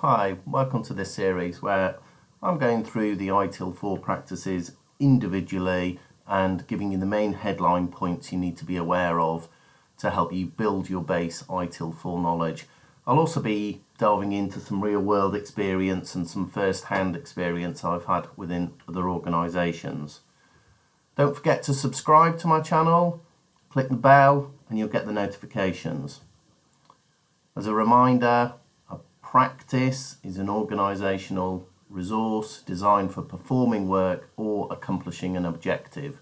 Hi, welcome to this series where I'm going through the ITIL 4 practices individually and giving you the main headline points you need to be aware of to help you build your base ITIL 4 knowledge. I'll also be delving into some real world experience and some first-hand experience I've had within other organisations. Don't forget to subscribe to my channel, click the bell and you'll get the notifications. As a reminder, a practice is an organisational resource designed for performing work or accomplishing an objective.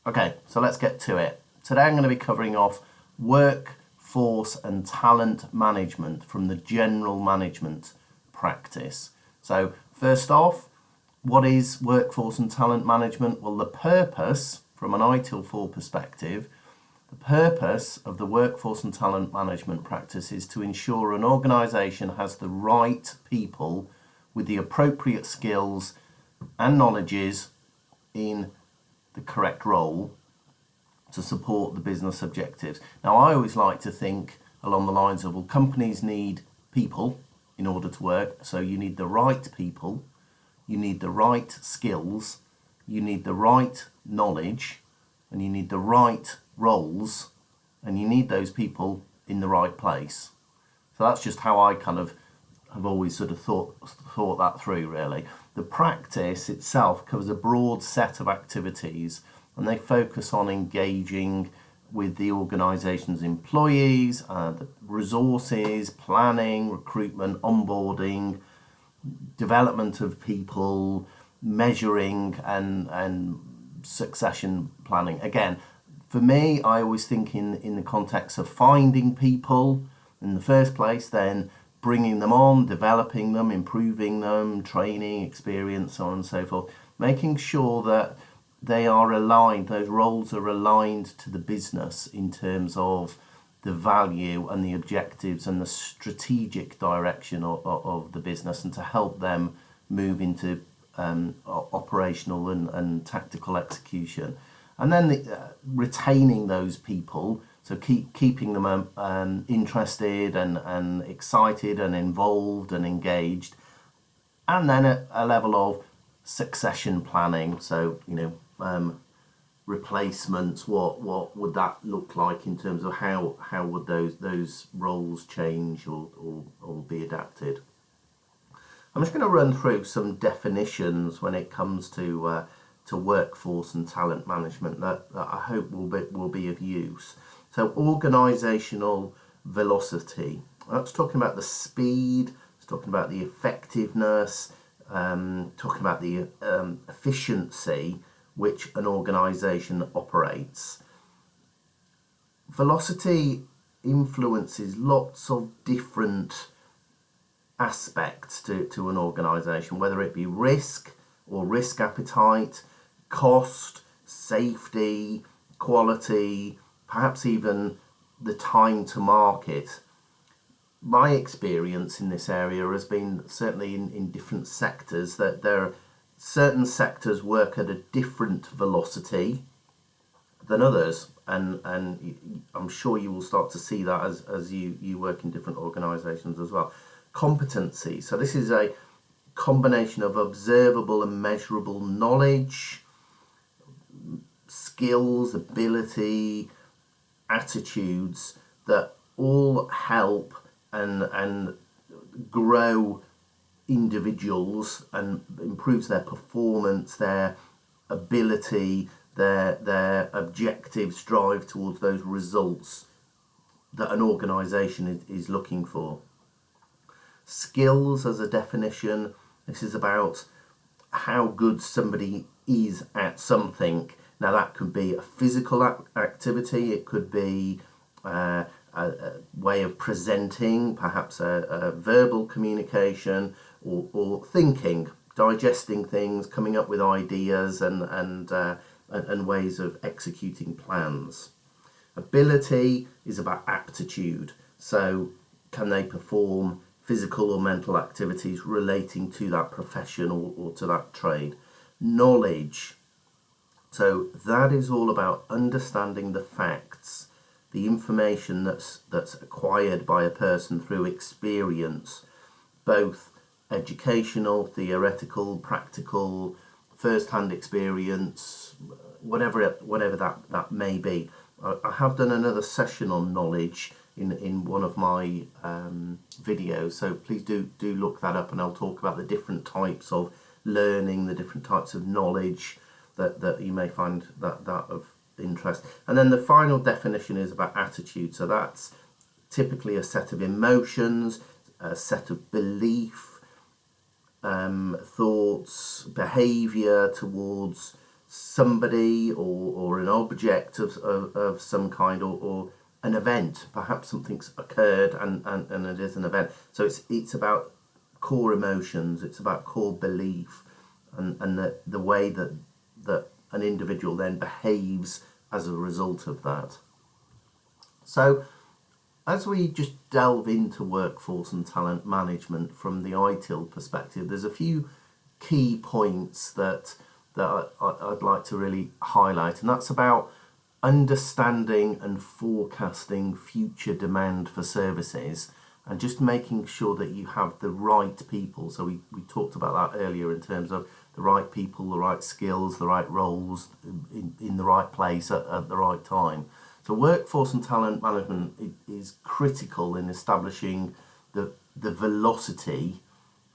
Okay, so let's get to it. Today I'm going to be covering off workforce and talent management from the general management practice. So first off, what is workforce and talent management? Well, the purpose from an ITIL 4 perspective, the purpose of the workforce and talent management practice is to ensure an organisation has the right people with the appropriate skills and knowledges in the correct role to support the business objectives. Now, I always like to think along the lines of, well, companies need people in order to work, so you need the right people, you need the right skills, you need the right knowledge, and you need the right roles, and you need those people in the right place. So that's just how I kind of have always sort of thought that through, really. The practice itself covers a broad set of activities, and they focus on engaging with the organisation's employees, the resources, planning, recruitment, onboarding, development of people, measuring and succession planning. Again, for me, I always think in the context of finding people in the first place, then bringing them on, developing them, improving them, training, experience, so on and so forth, making sure that they are aligned, those roles are aligned to the business in terms of the value and the objectives and the strategic direction of the business, and to help them move into operational and tactical execution. And then retaining those people, so keeping them interested and excited and involved and engaged. And then a level of succession planning, so replacements, what would that look like in terms of how would those roles change or be adapted. I'm just going to run through some definitions when it comes to workforce and talent management that I hope will be of use. So organisational velocity, that's talking about the speed, it's talking about the effectiveness, talking about the efficiency which an organisation operates. Velocity influences lots of different aspects to an organisation, whether it be risk or risk appetite, cost, safety, quality, perhaps even the time to market. My experience in this area has been certainly in different sectors that there are certain sectors work at a different velocity than others, and I'm sure you will start to see that as you work in different organisations as well. Competency, so this is a combination of observable and measurable knowledge, skills, ability, attitudes that all help and grow individuals and improves their performance, their ability, their objectives, drive towards those results that an organisation is looking for. Skills as a definition, this is about how good somebody is at something. Now that could be a physical activity, it could be a way of presenting, perhaps a verbal communication, or thinking, digesting things, coming up with ideas and ways of executing plans. Ability is about aptitude, so can they perform physical or mental activities relating to that profession or to that trade. Knowledge, so that is all about understanding the facts, the information that's acquired by a person through experience, both educational, theoretical, practical, first-hand experience, whatever that may be. I have done another session on knowledge in one of my videos, so please do look that up, and I'll talk about the different types of learning, the different types of knowledge that you may find that of interest. And then the final definition is about attitude. So that's typically a set of emotions, a set of belief, thoughts, behaviour towards somebody or an object of some kind, or an event. Perhaps something's occurred and it is an event. So it's about core emotions, it's about core belief, and the way that an individual then behaves as a result of that. So as we just delve into workforce and talent management from the ITIL perspective, there's a few key points that I'd like to really highlight, and that's about understanding and forecasting future demand for services, and just making sure that you have the right people. So we talked about that earlier in terms of the right people, the right skills, the right roles in the right place at the right time. So workforce and talent management is critical in establishing the velocity,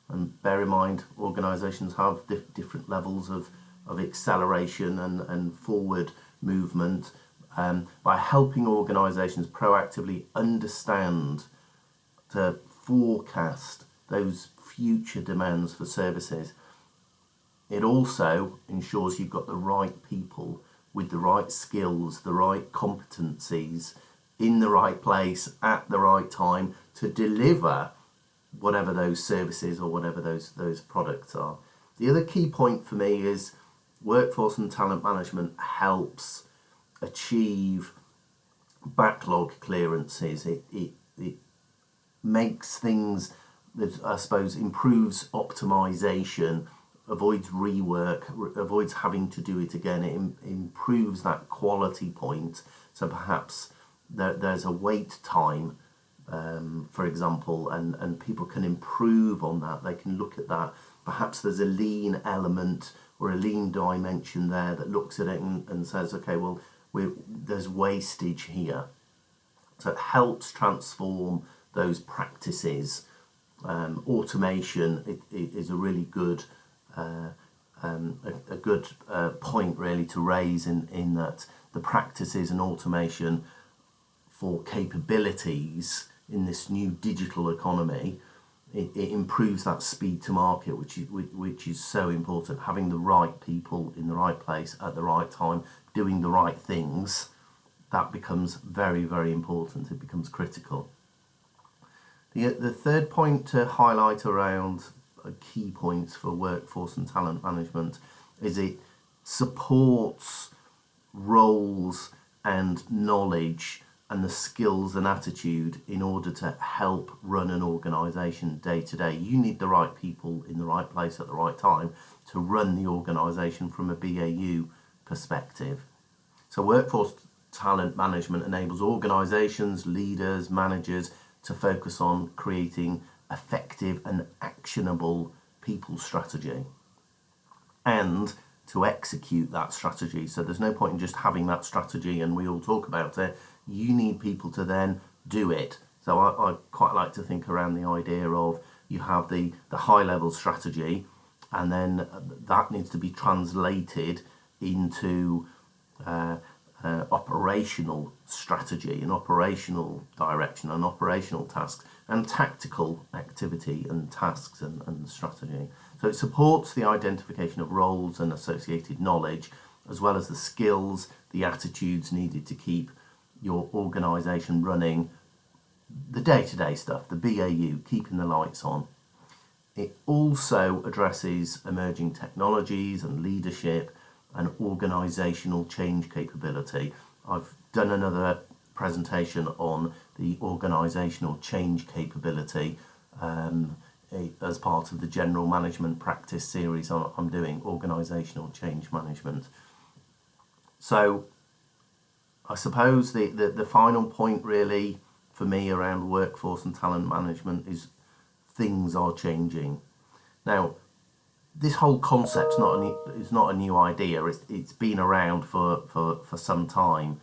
and bear in mind organisations have different levels of acceleration and forward movement, by helping organisations proactively understand, to forecast those future demands for services. It also ensures you've got the right people with the right skills, the right competencies in the right place at the right time to deliver whatever those services or whatever those products are. The other key point for me is workforce and talent management helps achieve backlog clearances. It makes things, I suppose, improves optimization, avoids rework, avoids having to do it again. It improves that quality point. So perhaps there's a wait time, for example, and people can improve on that. They can look at that. Perhaps there's a lean element or a lean dimension there that looks at it and says, okay, well, there's wastage here. So it helps transform those practices. Automation is a really good point really to raise in that the practices and automation for capabilities in this new digital economy, it improves that speed to market, which is so important. Having the right people in the right place at the right time, doing the right things, that becomes very, very important. It becomes critical. The third point to highlight around key points for workforce and talent management is it supports roles and knowledge and the skills and attitude in order to help run an organisation day to day. You need the right people in the right place at the right time to run the organisation from a BAU perspective. So workforce talent management enables organisations, leaders, managers to focus on creating effective and actionable people strategy and to execute that strategy. So there's no point in just having that strategy and we all talk about it. You need people to then do it. So I quite like to think around the idea of you have the high level strategy, and then that needs to be translated into operational strategy and operational direction and operational tasks and tactical activity and tasks and strategy. So it supports the identification of roles and associated knowledge, as well as the skills, the attitudes needed to keep your organisation running, the day-to-day stuff, the BAU, keeping the lights on. It also addresses emerging technologies and leadership and organisational change capability. I've done another presentation on the organisational change capability as part of the general management practice series I'm doing, organisational change management. So I suppose the final point really for me around workforce and talent management is things are changing. Now, this whole concept's is not a new idea. It's been around for some time,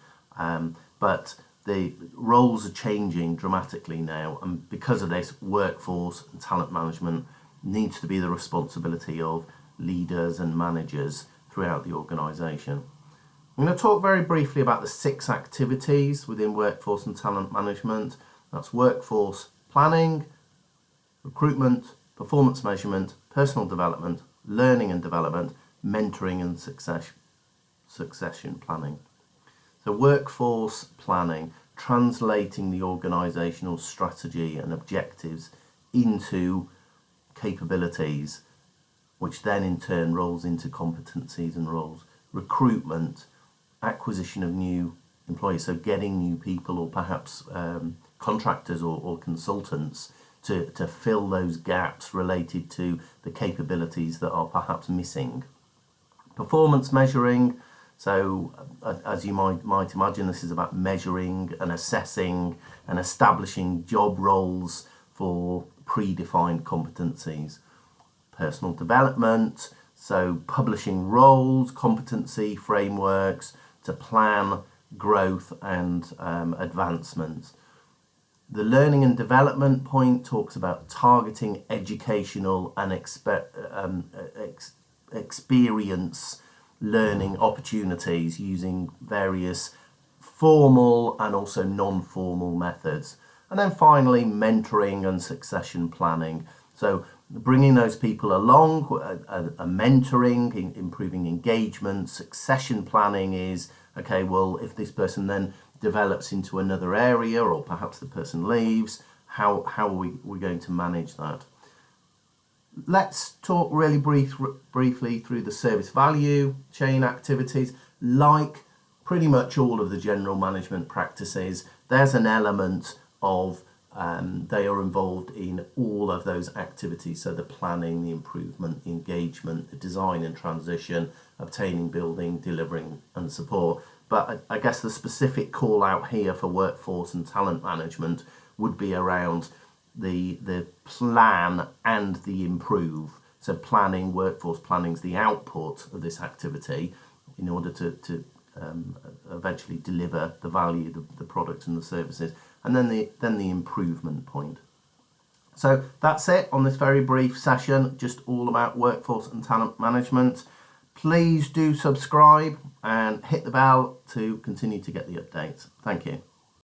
but the roles are changing dramatically now, and because of this, workforce and talent management needs to be the responsibility of leaders and managers throughout the organisation. I'm going to talk very briefly about the 6 activities within workforce and talent management. That's workforce planning, recruitment, performance measurement, personal development, learning and development, mentoring and succession planning. So workforce planning, translating the organisational strategy and objectives into capabilities, which then in turn rolls into competencies and roles. Recruitment, acquisition of new employees, so getting new people or perhaps contractors or consultants to fill those gaps related to the capabilities that are perhaps missing. Performance measuring, so as you might imagine, this is about measuring and assessing and establishing job roles for predefined competencies. Personal development, so publishing roles, competency frameworks to plan growth and advancement. The learning and development point talks about targeting educational and experience learning opportunities using various formal and also non-formal methods. And then finally, mentoring and succession planning. So bringing those people along, a mentoring, improving engagement. Succession planning is, okay, well, if this person then develops into another area or perhaps the person leaves, how are we going to manage that? Let's talk really briefly through the service value chain activities. Like pretty much all of the general management practices, there's an element of they are involved in all of those activities. So the planning, the improvement, the engagement, the design and transition, obtaining, building, delivering and support. But I guess the specific call out here for workforce and talent management would be around the plan and the improve. So planning, workforce planning is the output of this activity in order to eventually deliver the value, the products and the services, and then the improvement point. So that's it on this very brief session, just all about workforce and talent management. Please do subscribe and hit the bell to continue to get the updates. Thank you.